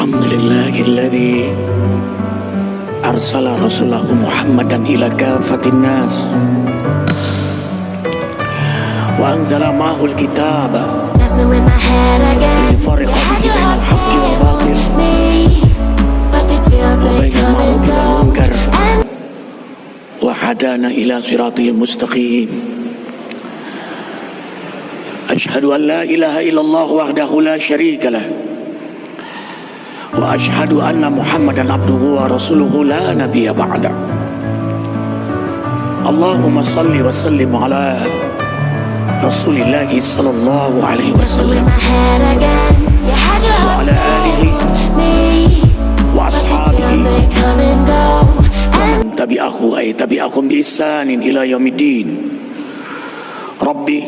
Alhamdulillahilladzi arsala rasulahu Muhammadan ila kafatin nas wa anzala ma'ahul kitaba liyufarriqa bainal haqqi wal batil wa bainal ma'rufi wal munkar wa hadana ila siratil mustaqim. Ashhadu an la ilaha illallah wahdahu la syarika lah wa ashhadu anna Muhammadan abduhu wa rasuluhu la nabiyya ba'da. Allahumma salli wa sallim ala Rasulillah sallallahu alaihi wasallam wa ala alihi wa ashabihi wa man tabi'ahu ay tabi'ahum bi ihsanin ila yaumiddin. Rabbi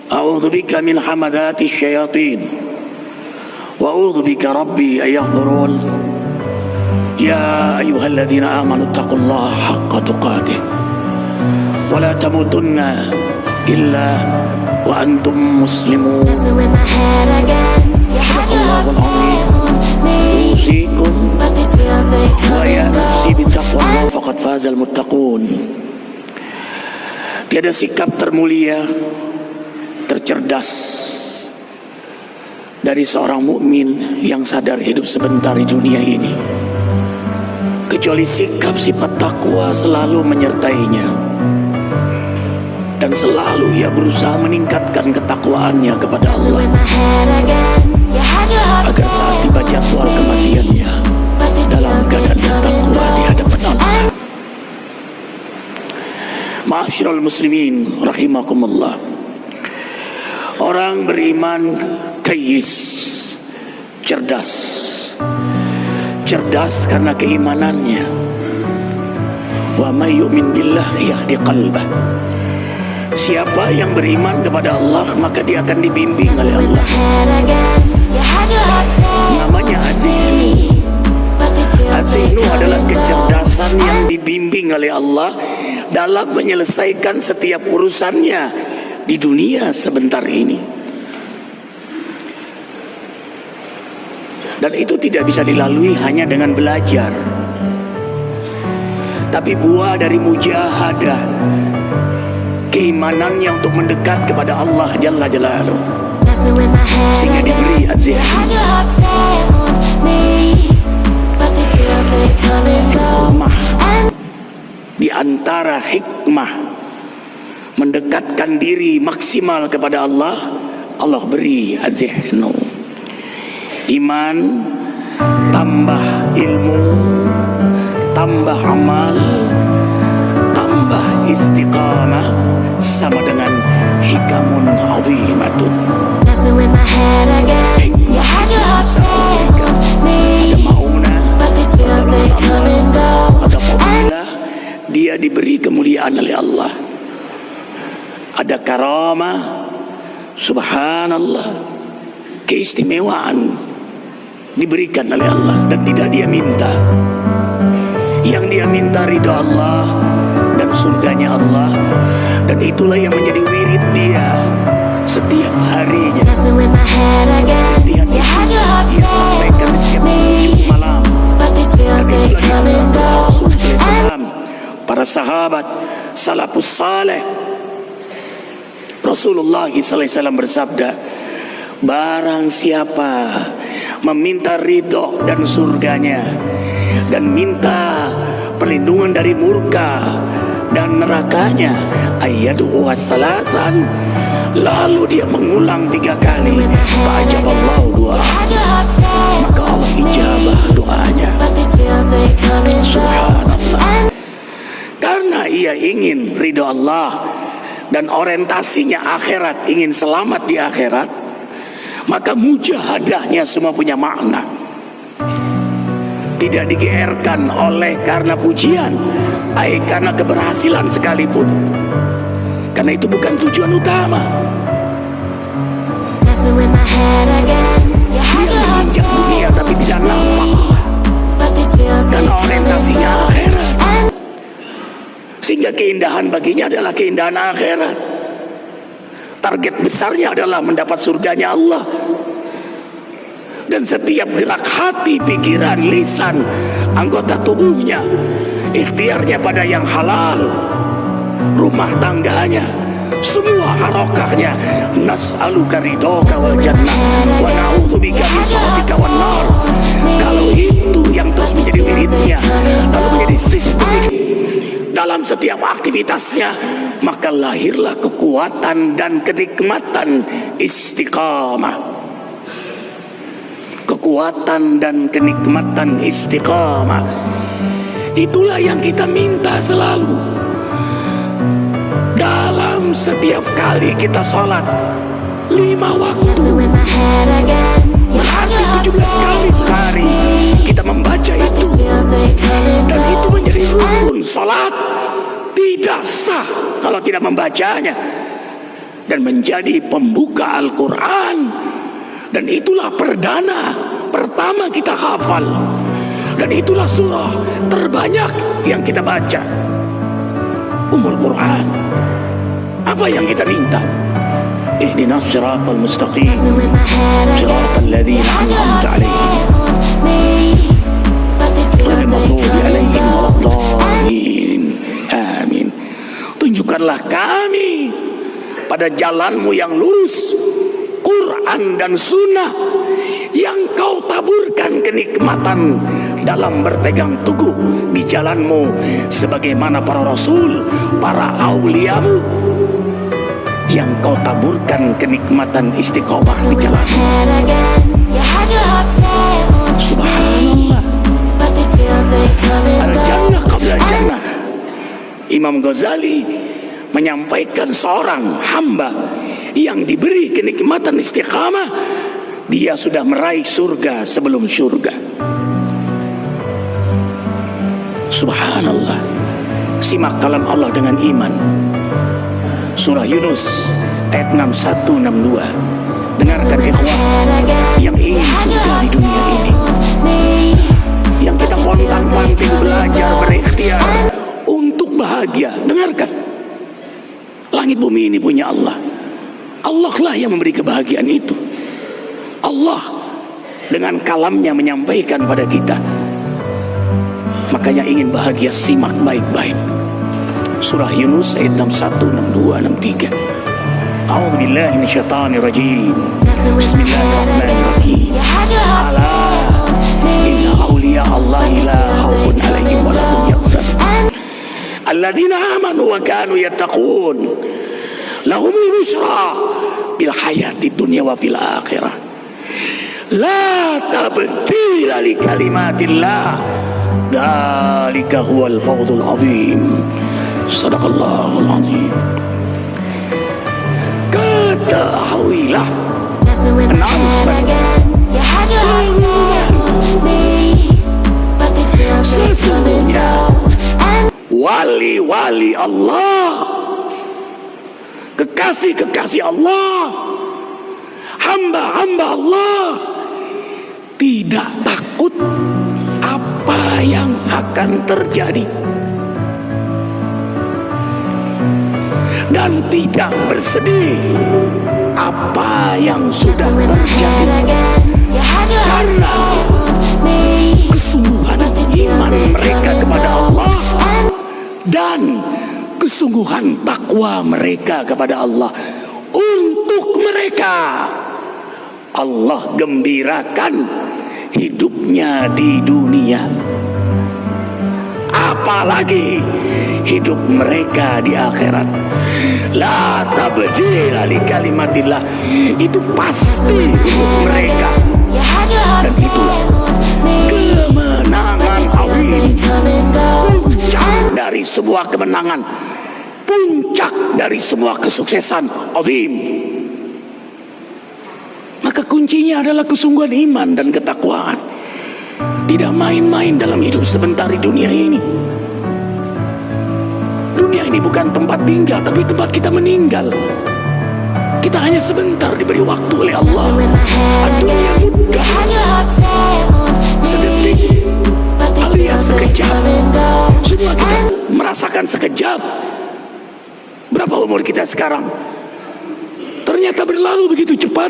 a'udzu bika min hamadati syayatin وأعوذ بك ربي أن يحضرون. يا أيها الذين آمنوا اتقوا الله حق تقاته ولا تموتن إلا وأنتم مسلمون. صدق الله العظيم. أوصيكم ويا نفسي بتقوى الله فقد فاز المتقون. Tiada sikap termulia, tercerdas dari seorang mukmin yang sadar hidup sebentar di dunia ini, kecuali sikap sifat takwa selalu menyertainya, dan selalu ia berusaha meningkatkan ketakwaannya kepada Allah, agar saat tiba jadwal kematiannya dalam keadaan bertakwa di hadapan Allah. Ma'asyiral muslimin rahimakumullah. Orang beriman kayis, cerdas karena keimanannya. Wa may yu'min billahi yahdi qalbah. Siapa yang beriman kepada Allah maka dia akan dibimbing oleh Allah. Namanya azinu. Azinu adalah kecerdasan yang dibimbing oleh Allah dalam menyelesaikan setiap urusannya di dunia sebentar ini. Dan itu tidak bisa dilalui hanya dengan belajar, tapi buah dari mujahadah, keimanannya untuk mendekat kepada Allah Jalla Jalaluh, sehingga diberi azim. Di antara hikmah mendekatkan diri maksimal kepada Allah, Allah beri azihnu. Iman tambah ilmu, tambah amal, tambah istiqamah, sama dengan hikamun azimatun. Ada mauna, ada fadilah, dia diberi kemuliaan oleh Allah. Ada karamah, subhanallah, keistimewaan diberikan oleh Allah, dan tidak dia minta. Yang dia minta ridha Allah dan surganya Allah, dan itulah yang menjadi wirid dia setiap harinya. Dia sampaikan setiap malam. Para sahabat salafus saleh, Rasulullah SAW bersabda, barang siapa meminta ridho dan surganya, dan minta perlindungan dari murka dan nerakanya, ayyadu wassalatan, lalu dia mengulang 3 kali, fa'ajaballahu doa, maka Allah ijabah doanya. Subhanallah. Karena ia ingin ridho Allah dan orientasinya akhirat, ingin selamat di akhirat, maka mujahadahnya semua punya makna. Tidak digeerkan oleh karena pujian, karena keberhasilan sekalipun, karena itu bukan tujuan utama. Dia menginjak dunia tapi tidak nampak, karena orientasinya akhirat, sehingga keindahan baginya adalah keindahan akhirat. Target besarnya adalah mendapat surganya Allah. dan setiap gerak hati, pikiran, lisan, anggota tubuhnya, ikhtiarnya pada yang halal, rumah tangganya, semua harokahnya, nas'aluka ridhoka wal jannah wa na'udzubika min sakhatika wan nar. Kalau itu yang terus menjadi wiridnya, lalu menjadi sistemik dalam setiap aktivitasnya, maka lahirlah kekuatan dan kenikmatan istiqamah. Kekuatan dan kenikmatan istiqamah, itulah yang kita minta selalu. Dalam setiap kali kita sholat 5 waktu, berarti 17 kali sehari kita membaca itu, dan itu menjadi rukun sholat, tidak sah kalau tidak membacanya, dan menjadi pembuka Al-Quran, dan itulah perdana pertama kita hafal, dan itulah surah terbanyak yang kita baca, Ummul Quran. Apa yang kita minta? Ihdinas siratal mustaqim, siratal ladzina an'amta 'alaihim ghairil maghdubi 'alaihim waladdallin. Amin. Tunjukkanlah kami pada jalanmu yang lurus, Quran dan Sunnah, yang kau taburkan kenikmatan dalam berpegang teguh di jalanmu, sebagaimana para rasul, para auliamu, yang kau taburkan kenikmatan istiqomah di jalanmu. Subhanallah. Al-jannah qabla al-jannah. Imam Ghazali menyampaikan seorang hamba yang diberi kenikmatan istiqamah, dia sudah meraih surga sebelum surga. Subhanallah. Simak kalam Allah dengan iman. Surah Yunus ayat 61-62. Dengarkan ikhwah yang ingin surga di dunia ini, yang kita pontang-panting belajar, berikhtiar untuk bahagia. Dengarkan, langit bumi ini punya Allah. Allah lah yang memberi kebahagiaan itu. Allah dengan kalamnya menyampaikan pada kita. Makanya ingin bahagia, simak baik-baik Surah Yunus ayat 61, 62, 63. A'udzubillahi minasyaitonirrajim. Bismillahirrahmanirrahim. Ala inna awliya Allah la khaufun 'alaihim wa la hum yahzanun. Alladzina amanu wa kanu yattaqun. Lahumul busyra bil hayati dunya wa fil akhirah. La tabdila li kalimatillah. Dzalika huwal fawzul 'adzim. Shadaqallahul 'adzim. Ketahuilah, sesungguhnya wali-wali Allah, kekasih-kekasih Allah, hamba-hamba Allah tidak takut apa yang akan terjadi, dan tidak bersedih apa yang sudah terjadi, karena kesungguhan iman mereka kepada Allah dan kesungguhan takwa mereka kepada Allah. Untuk mereka Allah gembirakan hidupnya di dunia, apalagi hidup mereka di akhirat. La tabdila li kalimatillah, itu pasti untuk mereka, dan itulah kemenangan azim, puncak dari sebuah kemenangan, puncak dari sebuah kesuksesan azim. Maka kuncinya adalah kesungguhan iman dan ketakwaan. Tidak main-main dalam hidup sebentar di dunia ini. Dunia ini bukan tempat tinggal, tapi tempat kita meninggal. Kita hanya sebentar diberi waktu oleh Allah. Dunia mudah, sedetik alias sekejap. Semua kita merasakan sekejap. Berapa umur kita sekarang? Ternyata berlalu begitu cepat.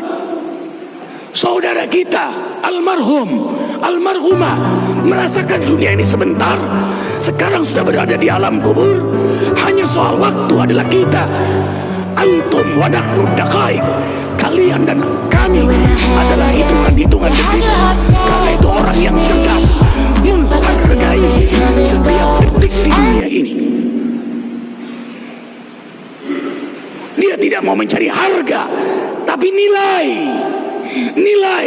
saudara kita almarhum, almarhumah merasakan dunia ini sebentar, sekarang sudah berada di alam kubur. Hanya soal waktu adalah kita. Antum wa nahnu daqaiq, kalian dan kami adalah hitungan-hitungan detik. Karena itu orang yang cerdas menghargai setiap detik di dunia ini. Dia tidak mau mencari harga, tapi nilai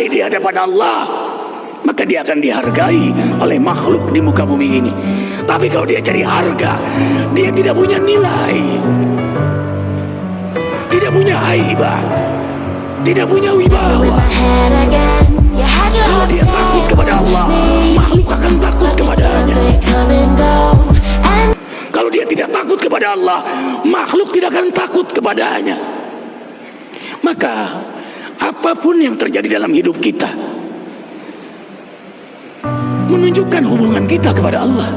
di hadapan Allah. Maka dia akan dihargai oleh makhluk di muka bumi ini. Tapi kalau dia cari harga, dia tidak punya nilai, tidak punya haibah, tidak punya wibawa. Kalau dia takut kepada Allah, makhluk akan takut kepadanya. Kalau dia tidak takut kepada Allah, makhluk tidak akan takut kepadanya. Maka apapun yang terjadi dalam hidup kita menunjukkan hubungan kita kepada Allah.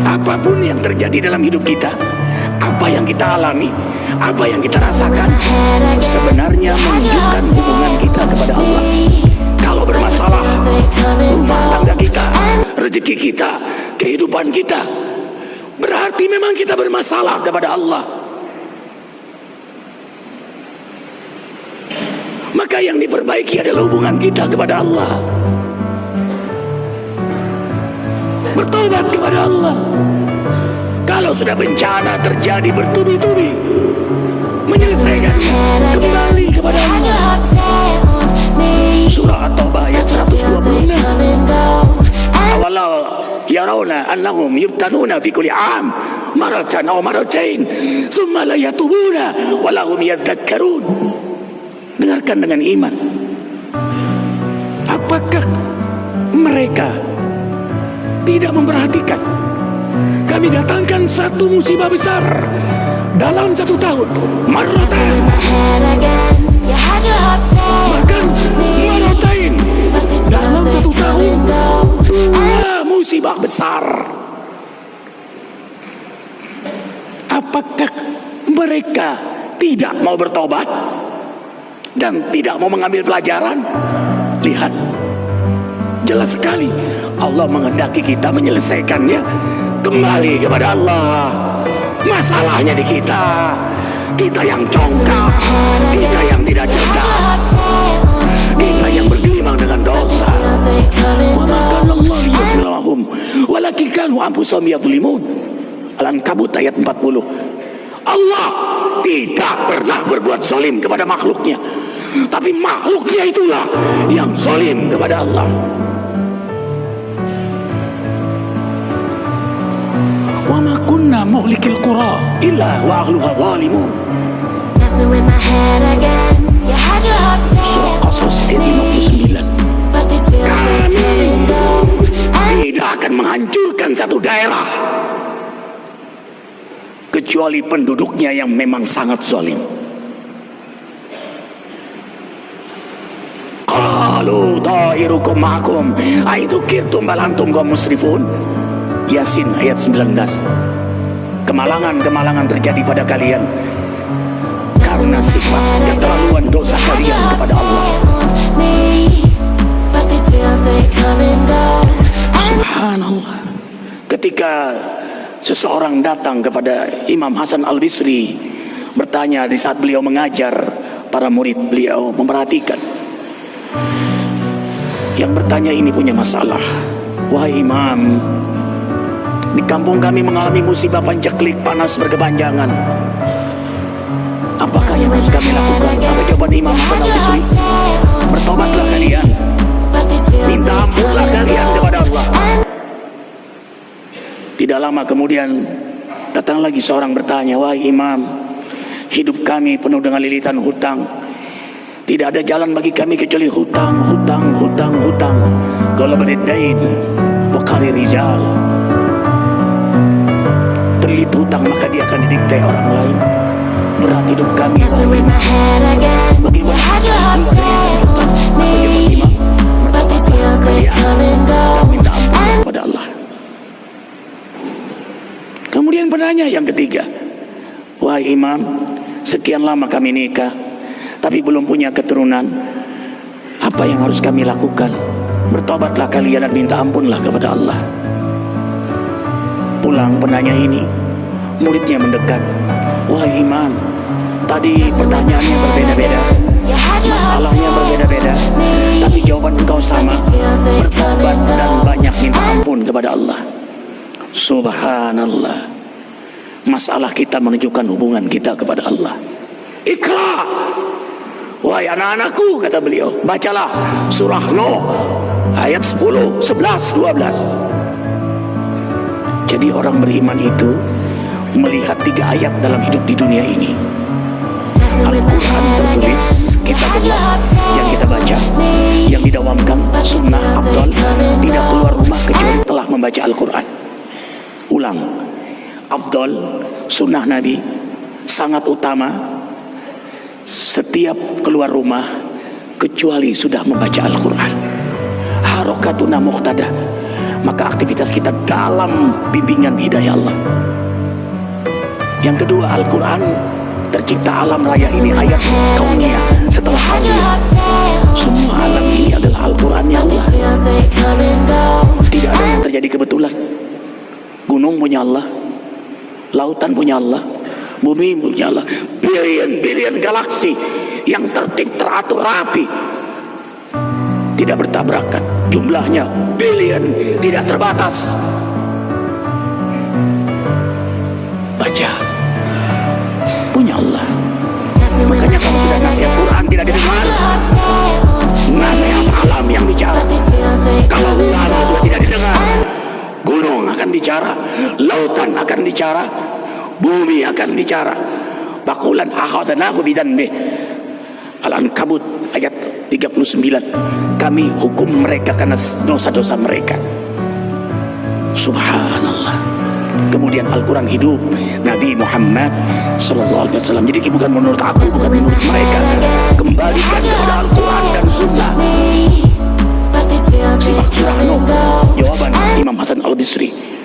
Apapun yang terjadi dalam hidup kita, apa yang kita alami, apa yang kita rasakan, sebenarnya menunjukkan hubungan kita kepada Allah. Kalau bermasalah rumah tangga kita, rezeki kita, kehidupan kita, berarti memang kita bermasalah kepada Allah. Maka yang diperbaiki adalah hubungan kita kepada Allah. Bertobat kepada Allah. Kalau sudah bencana terjadi bertubi-tubi, menyelesaikan, kembali kepada Allah. Surah At-Taubah ayat 126. Awalau yarawna annahum yubtanuna fi kulli am maratan aw maratain thumma la yatubuna wa lahum yadhakkarun. Dengarkan dengan iman. Apakah mereka tidak memperhatikan? Kami datangkan satu musibah besar dalam 1 tahun, maratan, bahkan maratain, dalam 1 tahun 2 musibah besar. Apakah mereka tidak mau bertobat dan tidak mau mengambil pelajaran? Lihat, jelas sekali Allah menghendaki kita menyelesaikannya, kembali kepada Allah. Masalahnya di kita, kita yang congkak, kita yang tidak cerdas, kita yang bergelimang dengan dosa. Wa ma kana Allah liyuzlimahum walakin kanu anfusahum yadhlimun. Al-Ankabut ayat 40. Allah tidak pernah berbuat zalim kepada makhluknya, tapi makhluknya itulah yang zalim kepada Allah. Wa ma kunna muhlikil qura illa wa ahluha zalimun. Surah Qasas ayat 59. Kami tidak akan menghancurkan satu daerah kecuali penduduknya yang memang sangat zalim. Qalu ta'irukum ma'akum aidukirtum bal antum qaum musrifun. Yasin ayat 19. Kemalangan-kemalangan terjadi pada kalian karena sifat keterlaluan dosa kalian kepada Allah. Subhanallah. Ketika seseorang datang kepada Imam Hasan Al-Bisri bertanya di saat beliau mengajar para murid beliau, memperhatikan. Yang bertanya ini punya masalah. Wahai Imam, di kampung kami mengalami musibah pancaklik panas berkepanjangan. Apakah yang harus kami lakukan? Apa jawaban Imam Hasan Al-Bisri? Bertobatlah kalian, minta ampunlah kalian kepada Allah. Tidak lama kemudian datang lagi seorang bertanya, wahai Imam, hidup kami penuh dengan lilitan hutang. Tidak ada jalan bagi kami kecuali hutang. Kalau beridain fakari rijal, terlilit hutang maka dia akan didikte orang lain. Berat hidup kami. Bagaimana minta ampun kepada Allah. Kemudian penanya yang ketiga, wahai Imam, sekian lama kami nikah, tapi belum punya keturunan. Apa yang harus kami lakukan? Bertobatlah kalian dan minta ampunlah kepada Allah. Pulang penanya ini, muridnya mendekat. Wahai imam, tadi pertanyaannya berbeda-beda, masalahnya berbeda-beda, tapi jawaban engkau sama, bertobat dan banyak minta ampun kepada Allah. Subhanallah. Masalah kita menunjukkan hubungan kita kepada Allah. Iqra, wahai anak-anakku, kata beliau, bacalah surah Nuh ayat 10, 11, 12. Jadi orang beriman itu melihat 3 ayat dalam hidup di dunia ini. Al-Quran tertulis, kitabullah yang kita baca, yang didawamkan, sunnah afdal, tidak keluar rumah kecuali setelah membaca Al-Quran. Ulang, afdal, sunnah Nabi, sangat utama, setiap keluar rumah kecuali sudah membaca Al-Quran. Harokatuna muqtada, maka aktivitas kita dalam bimbingan hidayah Allah. Yang kedua, Al-Quran, tercipta alam raya ini ayat kauniyah setelah kauniyah. Semua alam ini adalah Al-Qurannya Allah. Tidak ada yang terjadi kebetulan. Gunung punya Allah, lautan punya Allah, bumi punya Allah. Bilion-bilion galaksi yang tertib, teratur, rapi, tidak bertabrakan. Jumlahnya bilion, tidak terbatas. Baca, punya Allah. Makanya kalau sudah nasihat Quran tidak didengar, nasihat alam yang bicara. Kalau ulama sudah tidak didengar, gunung akan bicara, lautan akan bicara, bumi akan bicara. Bakulan akhadnahu bidzanbi. Al-Ankabut ayat 39. Kami hukum mereka karena dosa-dosa mereka. Subhanallah. Kemudian Al-Quran hidup Nabi Muhammad sallallahu alaihi wasallam. Jadi bukan menurut aku, bukan menurut mereka. Kembalikan kepada Al-Quran dan Sunnah. Simak surah Nuh. Jawaban Imam Hasan Al-Bisri.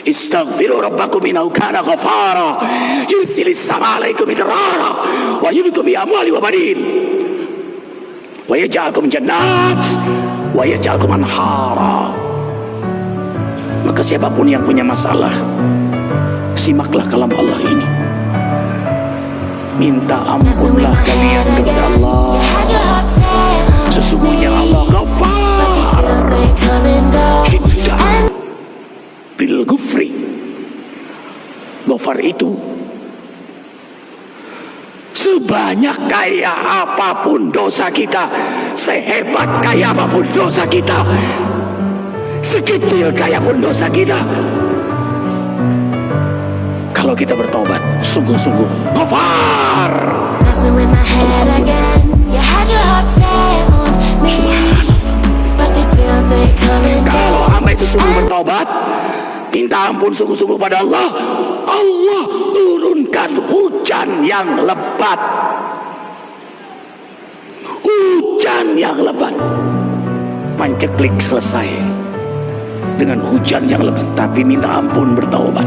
Istaghfiru rabbakum innahu kana ghafara yursilis sama alaikum midrara wa yumdidukum bi amwali wa banin wa yaj'alukum jannat wa yaj'alukum anhara. Maka siapapun yang punya masalah, simaklah kalam Allah ini. Minta ampunlah kalian kepada Allah. Sesungguhnya Allah Ghafar, syiddah bil ghufri. Ghafar itu sebanyak kaya apapun dosa kita, sehebat kaya apapun dosa kita, sekecil kaya pun dosa kita, kalau kita bertobat sungguh-sungguh, Ghafar. Kalau hamba itu sungguh bertobat, minta ampun sungguh-sungguh pada Allah, Allah turunkan hujan yang lebat. Hujan yang lebat. Panceklik selesai dengan hujan yang lebat, tapi minta ampun, bertaubat.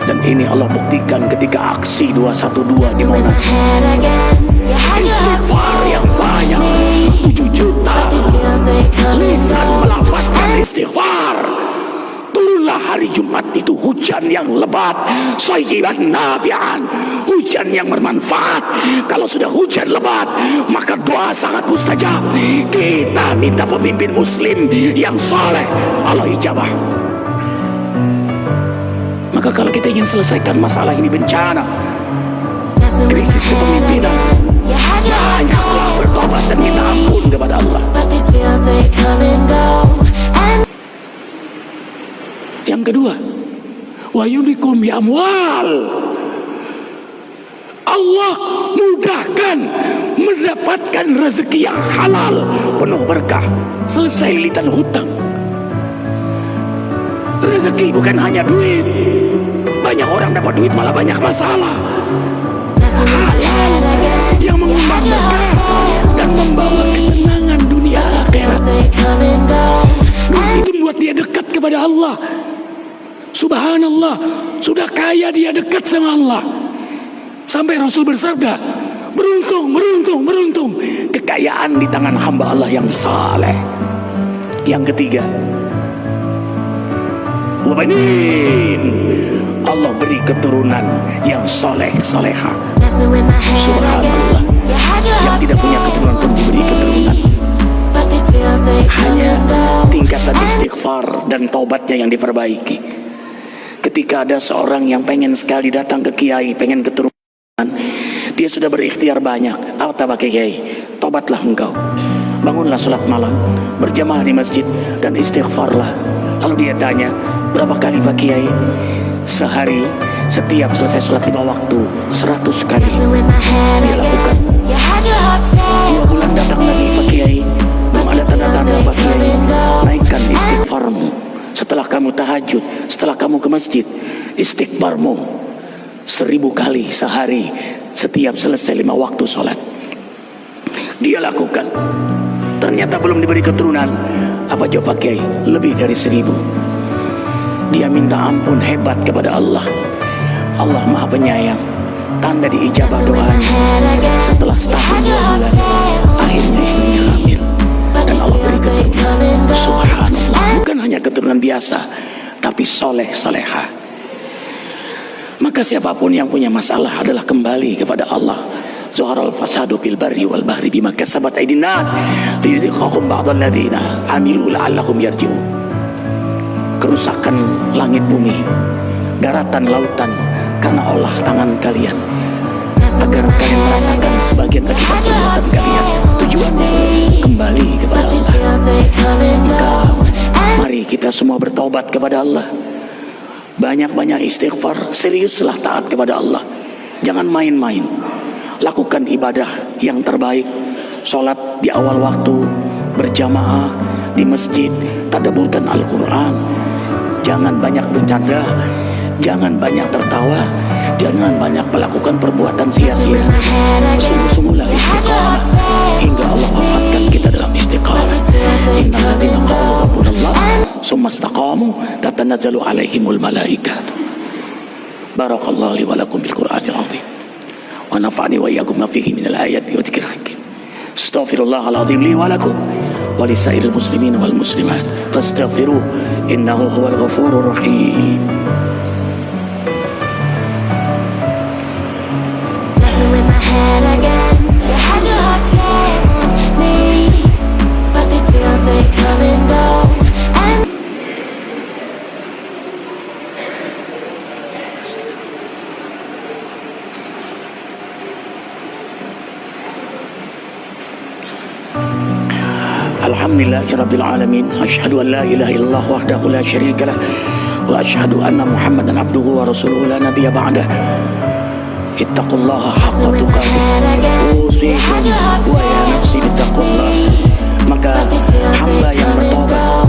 Dan ini Allah buktikan ketika aksi 212 di Monas. Istighfar yang banyak, 7 juta lisan melafazkan istighfar. Turunlah hari Jumat itu hujan yang lebat, sayyiban nafi'an, hujan yang bermanfaat. Kalau sudah hujan lebat, maka doa sangat mustajab. Kita minta pemimpin muslim yang saleh, Allah ijabah. Maka kalau kita ingin selesaikan masalah ini, bencana, krisis kepemimpinan, banyaklah bertobat dan minta ampun kepada Allah. Yang kedua, wa yulikum bi amwal. Allah mudahkan mendapatkan rezeki yang halal, penuh berkah, selesai lilitan hutang. Rezeki bukan hanya duit. Banyak orang dapat duit malah banyak masalah. Halal yang mengundang berkah dan membawa ketenangan dunia akhirat. Duit itu membuat dia dekat kepada Allah. Subhanallah, sudah kaya dia dekat sama Allah. Sampai Rasul bersabda, Beruntung, beruntung, beruntung. Kekayaan di tangan hamba Allah yang saleh. Yang ketiga, wabanin, Allah beri keturunan yang soleh, soleha. Subhanallah, yang tidak punya keturunan pun diberi keturunan. Hanya tingkatan istighfar dan taubatnya yang diperbaiki. Ketika ada seorang yang pengen sekali datang ke kiai, pengen keturunan, dia sudah berikhtiar banyak. Apa pakai kiai? Tobatlah engkau, bangunlah sholat malam berjamaah di masjid dan istighfarlah. Lalu dia tanya, berapa kali Pak Kiai? Sehari, setiap selesai sholat 5 waktu 100 kali dia lakukan. 2 bulan datang lagi Pak Kiai, belum ada tanda-tanda Pak Kiai. Naikkan istighfarmu. Setelah kamu tahajud, setelah kamu ke masjid, istighfarmu 1000 kali sehari, setiap selesai 5 waktu sholat. Dia lakukan. Ternyata belum diberi keturunan. Apa jawab Pak Kiai? Lebih dari 1000. Dia minta ampun hebat kepada Allah. Allah Maha Penyayang. Tanda diijabah doanya. Setelah setahun 2 bulan, akhirnya istrinya hamil. Dan Allah beri keturunan. Subhanallah. Bukan hanya keturunan biasa, tapi soleh, soleha. Maka siapapun yang punya masalah adalah kembali kepada Allah. Zuharal fasadu fil barri wal bahri bima kasabat aydin nas liyudhiqahum ba'dal ladzina amilu la'allahum yarji'un. Kerusakan langit bumi, daratan lautan karena olah tangan kalian, agar kalian merasakan sebagian akibat perbuatan kalian. Tujuannya kembali kepada Allah. Maka mari kita semua bertaubat kepada Allah. Banyak-banyak istighfar, seriuslah taat kepada Allah. Jangan main-main. Lakukan ibadah yang terbaik. Sholat di awal waktu, berjamaah di masjid, tadabburkan Al-Quran. Jangan banyak bercanda, jangan banyak tertawa, jangan banyak melakukan perbuatan sia-sia. Sungguh-sungguhlah istiqamah hingga Allah wafatkan kita dalam istiqamah. Innal ladzina qalu rabbunallah tsumma istaqamu tatanazzalu alaihimul malaikat. Barakallahu li wa lakum bil Qur'anil azim. Wa nafa'ani wa iyyakum ma fihi minal ayati wa dzikril hakim. Astaghfirullahal azim li wa lakum wa lisairil muslimin wal muslimat fastaghfiruh innahu huwal ghafurur rahim. Alhamdulillahirabbil alamin. Asyhadu an la ilaha illallah wahdahu la syarika lah wa asyhadu anna Muhammadan abduhu wa rasuluhu la nabiyya ba'dah. Ittaqullaha haqqa tuqatih. Usikum wa ya nafsi bittaqullah. Maka hamba yang bertaubat,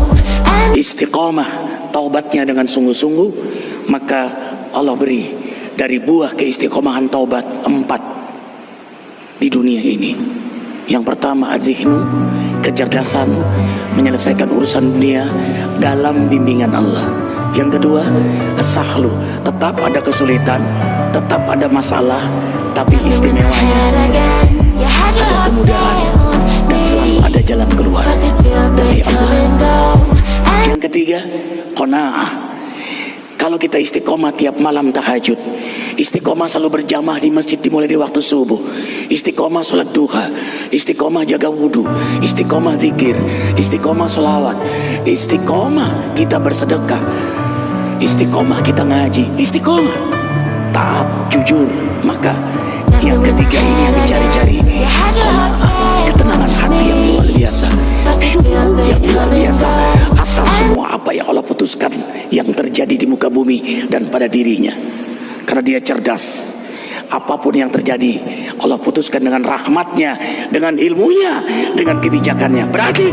istiqamah taubatnya dengan sungguh-sungguh, maka Allah beri dari buah keistiqomahan taubat 4 di dunia ini. Yang pertama az-zihnu, kecerdasan menyelesaikan urusan dunia dalam bimbingan Allah. Yang kedua as-sahlu, tetap ada kesulitan, tetap ada masalah, tapi istimewanya ada kemudahan dan selalu ada jalan keluar dari Allah. Yang ketiga qanaah. Kalau kita istiqomah tiap malam tahajud, istiqomah selalu berjamaah di masjid dimulai di waktu subuh, istiqomah sholat duha, istiqomah jaga wudhu, istiqomah zikir, istiqomah sholawat, istiqomah kita bersedekah, istiqomah kita ngaji, istiqomah taat, jujur. Maka yang ketiga ini yang dicari-cari, ketenangan hati yang luar biasa, syukur yang luar biasa atas semua apa yang Allah putuskan yang terjadi di muka bumi dan pada dirinya. Karena dia cerdas, apapun yang terjadi Allah putuskan dengan rahmatnya, dengan ilmunya, dengan kebijakannya. Berarti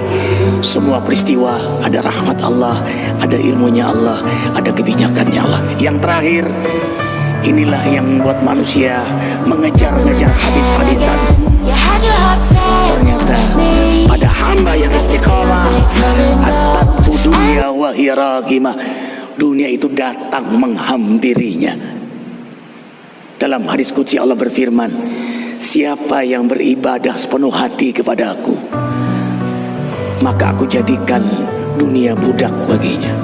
semua peristiwa ada rahmat Allah, ada ilmunya Allah, ada kebijakannya Allah. Yang terakhir, inilah yang membuat manusia mengejar-ngejar habis-habisan. Ternyata pada hamba yang istiqamah, atathu dunya wa hiya ragimah, dunia itu datang menghampirinya. Dalam hadis qudsi Allah berfirman, siapa yang beribadah sepenuh hati kepadaku, maka aku jadikan dunia budak baginya.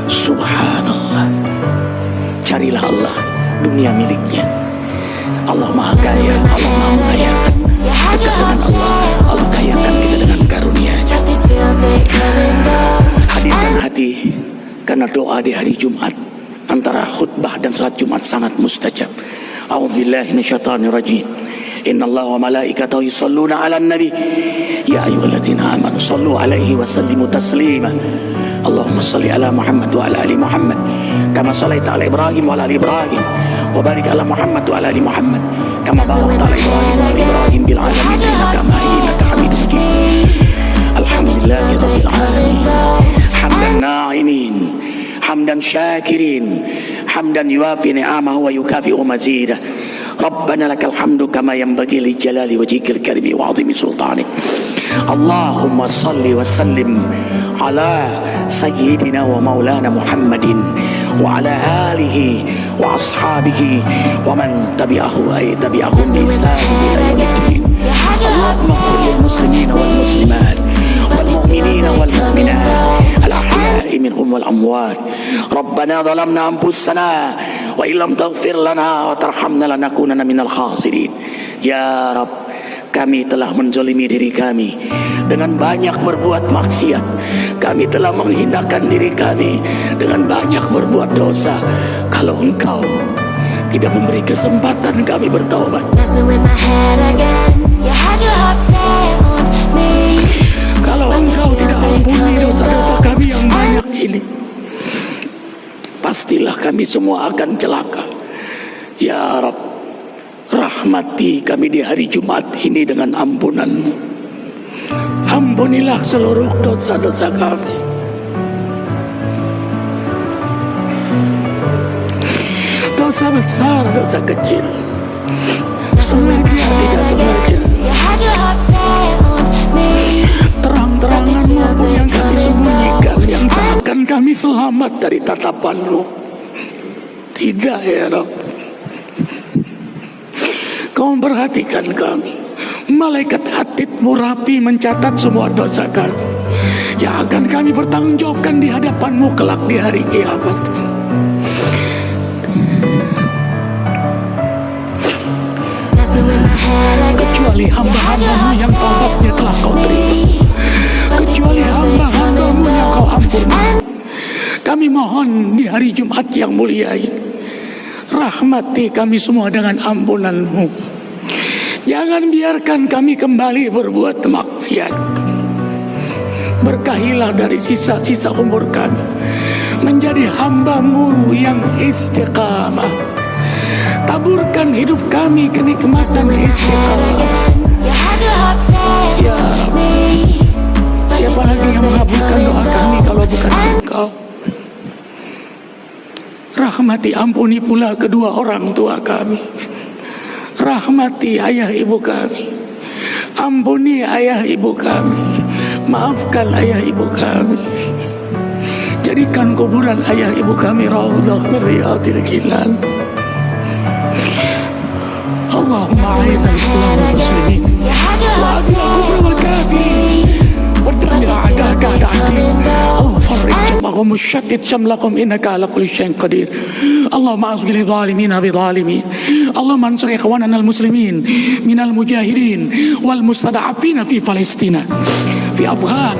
Subhanallah. Carilah Allah, dunia miliknya. Allah Maha Kaya, Allah Maha Mengayakan. Dekat dengan Allah, Allah kayakan kita dengan karunia-Nya. Hadirkan hati, karena doa di hari Jumat antara khutbah dan salat Jumat sangat mustajab. A'udzubillahi minasyaitonirrajim. Innallaha wa malaikatahu yusholluna 'alan nabi ya ayyuhalladzina amanu shallu 'alaihi wa sallimu taslima. Allahumma shalli ala Muhammad wa ala ali Muhammad kama shallaita ala Ibrahim wa ala ali Ibrahim wa barik ala Muhammad wa ala ali Muhammad kama barakta ala Ibrahim wa ala ali Ibrahim bil alamin innaka Hamidum Majid. Alhamdulillahi rabbil alamin. Hamdan na'imin, hamdan syakirin, hamdan yuafi ni'amahu wa yukafi'u mazidah. Rabbana lakal hamdu kama yanbaghi li jalali wajhikal karimi wa 'azimi sultanik. Allahumma salli wa sallim ala sayyidina wa maulana Muhammadin wa ala alihi wa ashabihi wa man tabi'ahu ay tabi'ahum bi ihsan ila yaumiddin. Allahumma ighfir lil muslimina wal muslimat wal mu'minina wal mu'minat al ahya'i minhum wal amwat. Rabbana zalamna anfusana wa illam taghfir lana wa tarhamna lanakunanna minal khasirin. Ya Rabb, kami telah menzalimi diri kami dengan banyak berbuat maksiat. Kami telah menghinakan diri kami dengan banyak berbuat dosa. Kalau Engkau tidak memberi kesempatan kami bertaubat, kalau Engkau tidak ampuni dosa-dosa kami yang banyak ini, pastilah kami semua akan celaka. Ya Rabb, rahmati kami di hari Jumat ini dengan ampunan-Mu. Ampunilah seluruh dosa-dosa kami. Dosa besar, dosa kecil, sengaja tidak sengaja, terang-terangan maupun yang kami sembunyikan, yang seakan kami selamat dari tatapan-Mu. Tidak ya Rabb. Kau memperhatikan kami. Malaikat Atid-Mu rapi mencatat semua dosa kami yang akan kami bertanggungjawabkan di hadapan-Mu kelak di hari kiamat. Kecuali hamba-hamba-Mu yang taubatnya telah Kau terima, kecuali hamba-hamba-Mu yang Kau ampuni, kami mohon di hari Jumat yang mulia ini, rahmati kami semua dengan ampunan-Mu. Jangan biarkan kami kembali berbuat maksiat. Berkahilah dari sisa-sisa umur kami menjadi hamba-Mu yang istiqamah. Taburkan hidup kami kenikmatan istiqamah. Ya Rabbi, siapa lagi yang mengabulkan doa kami kalau bukan Engkau? Rahmati, ampuni pula kedua orang tua kami. Rahmati ayah ibu kami. Ampuni ayah ibu kami. Maafkan ayah ibu kami. Jadikan kuburan ayah ibu kami raudhah min riyadil jinan. Allahumma a'izz al-islam wal muslimin wa adil al-kufra wal kafirin ودمر أعداءك أعداء الدين. اللهم فرج جمعهم وشتت شملهم إنك على كل شيء قدير. اللهم أعز بالظالمين بظالمين. اللهم انصر إخواننا المسلمين من المجاهدين والمستضعفين في فلسطين، في أفغان،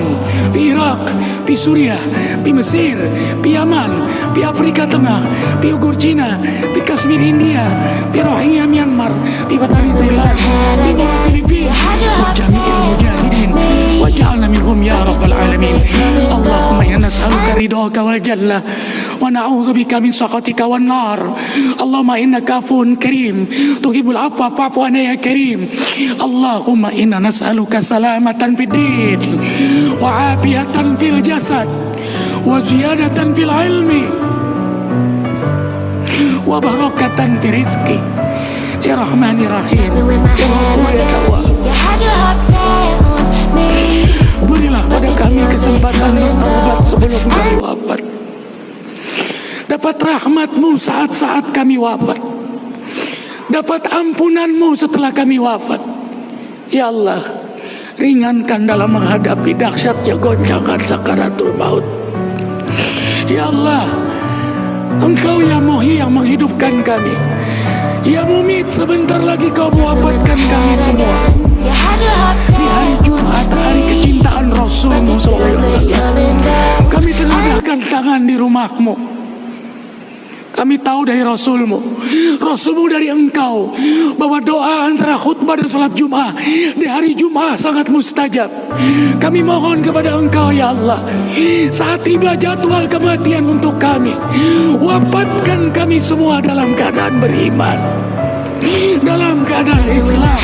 في العراق، في سوريا، في مصر، في يمن، في أفريقيا Tengah, في Uyghur Cina, في كشمير India, في روهينيا Myanmar, في فتاة Thailand, في Filipina, وجميع المجاهدين واجعلنا منهم يا رب العالمين. اللهم إنا نسألك رضاك والجنة ونعوذ بك من سخطك والنار. اللهم إنك عفو كريم تحب العفو فاعف عنا يا كريم. اللهم إنا نسألك سلامة في الدين وعافية في الجسد وزيادة في العلم وبركة في رزقي يا رحمن الرحيم يا غفور يا تواب. Berilah pada kami kesempatan bertaubat sebelum kami wafat. Dapat rahmat-Mu saat-saat kami wafat. dapat ampunan-Mu setelah kami wafat. Ya Allah, ringankan dalam menghadapi dahsyatnya goncangan sakaratul maut. Ya Allah, Engkau ya Muhyi yang menghidupkan kami, ya Mumit sebentar lagi Kau mewafatkan kami semua. Di hari Jumat, hari kecintaan Rasul-Mu SAW, kami tengadahkan tangan di rumah-Mu. Kami tahu dari Rasul-Mu dari Engkau, bahwa doa antara khutbah dan salat Jum'ah di hari Jum'ah sangat mustajab. Kami mohon kepada Engkau ya Allah, saat tiba jadwal kematian untuk kami, wafatkan kami semua dalam keadaan beriman, dalam keadaan Islam,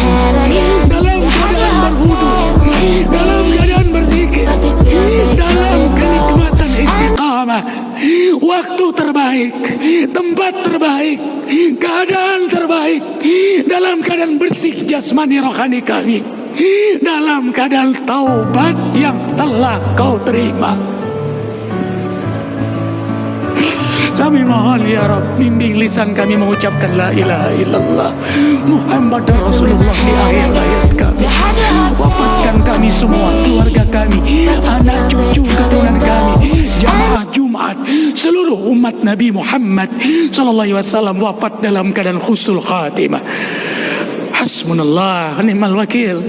dalam keadaan berwudu, dalam keadaan berzikir, dalam kenikmatan istiqamah, waktu terbaik, tempat terbaik, keadaan terbaik, dalam keadaan bersih jasmani rohani kami, dalam keadaan taubat yang telah Kau terima. Kami mohon ya Rabb, bimbing lisan kami mengucapkan la ilaha illallah Muhammad Rasulullah di akhir hayat kami. Wafatkan kami semua, keluarga kami, anak cucu keturunan kami, jamaah Jumat, seluruh umat Nabi Muhammad sallallahu alaihi wasallam wafat dalam keadaan husnul khatimah. Hasbunallah ni'mal wakil,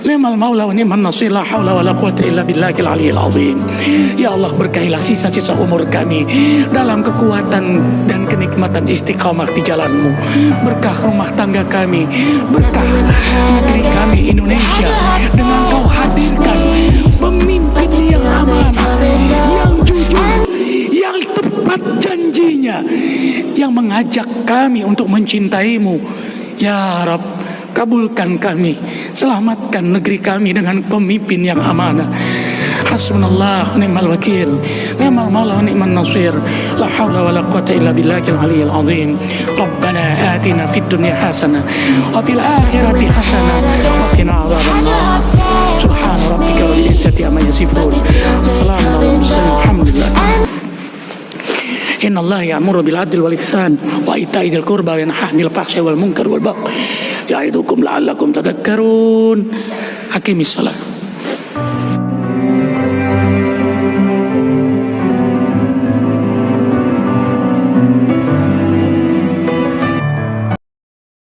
ni'mal maula wa ni'man nasir, la haula wa la quwwata illa billahil aliyyil azim. Ya Allah, berkahilah sisa-sisa umur kami dalam kekuatan dan kenikmatan istiqamah di jalan-Mu. Berkah rumah tangga kami, berkah negeri kami Indonesia, dengan Kau hadirkan pemimpin yang amanah, yang jujur, yang tepat janjinya, yang mengajak kami untuk mencintai-Mu. Ya Rabb, kabulkan kami, selamatkan negeri kami dengan pemimpin yang amanah. Hasbunallah ni'mal wakil, ni'mal maula wa ni'man nasir, la haula wa la quwwata illa billahil aliyyil azim. Rabbana atina fid dunya hasanah wa fil akhirati hasanah wa qina adzabannar. Subhana rabbika rabbil izzati amma yasifun. Wassalamu ala mursalin, alhamdulillah. Inna Allah ya'muru bil adli wal ihsan wa ita'i dzil qurba wa yanha 'anil fahsya'i wal munkari wal baghi ya'idukum la'allakum tadhakkarun. Aqimis shalah.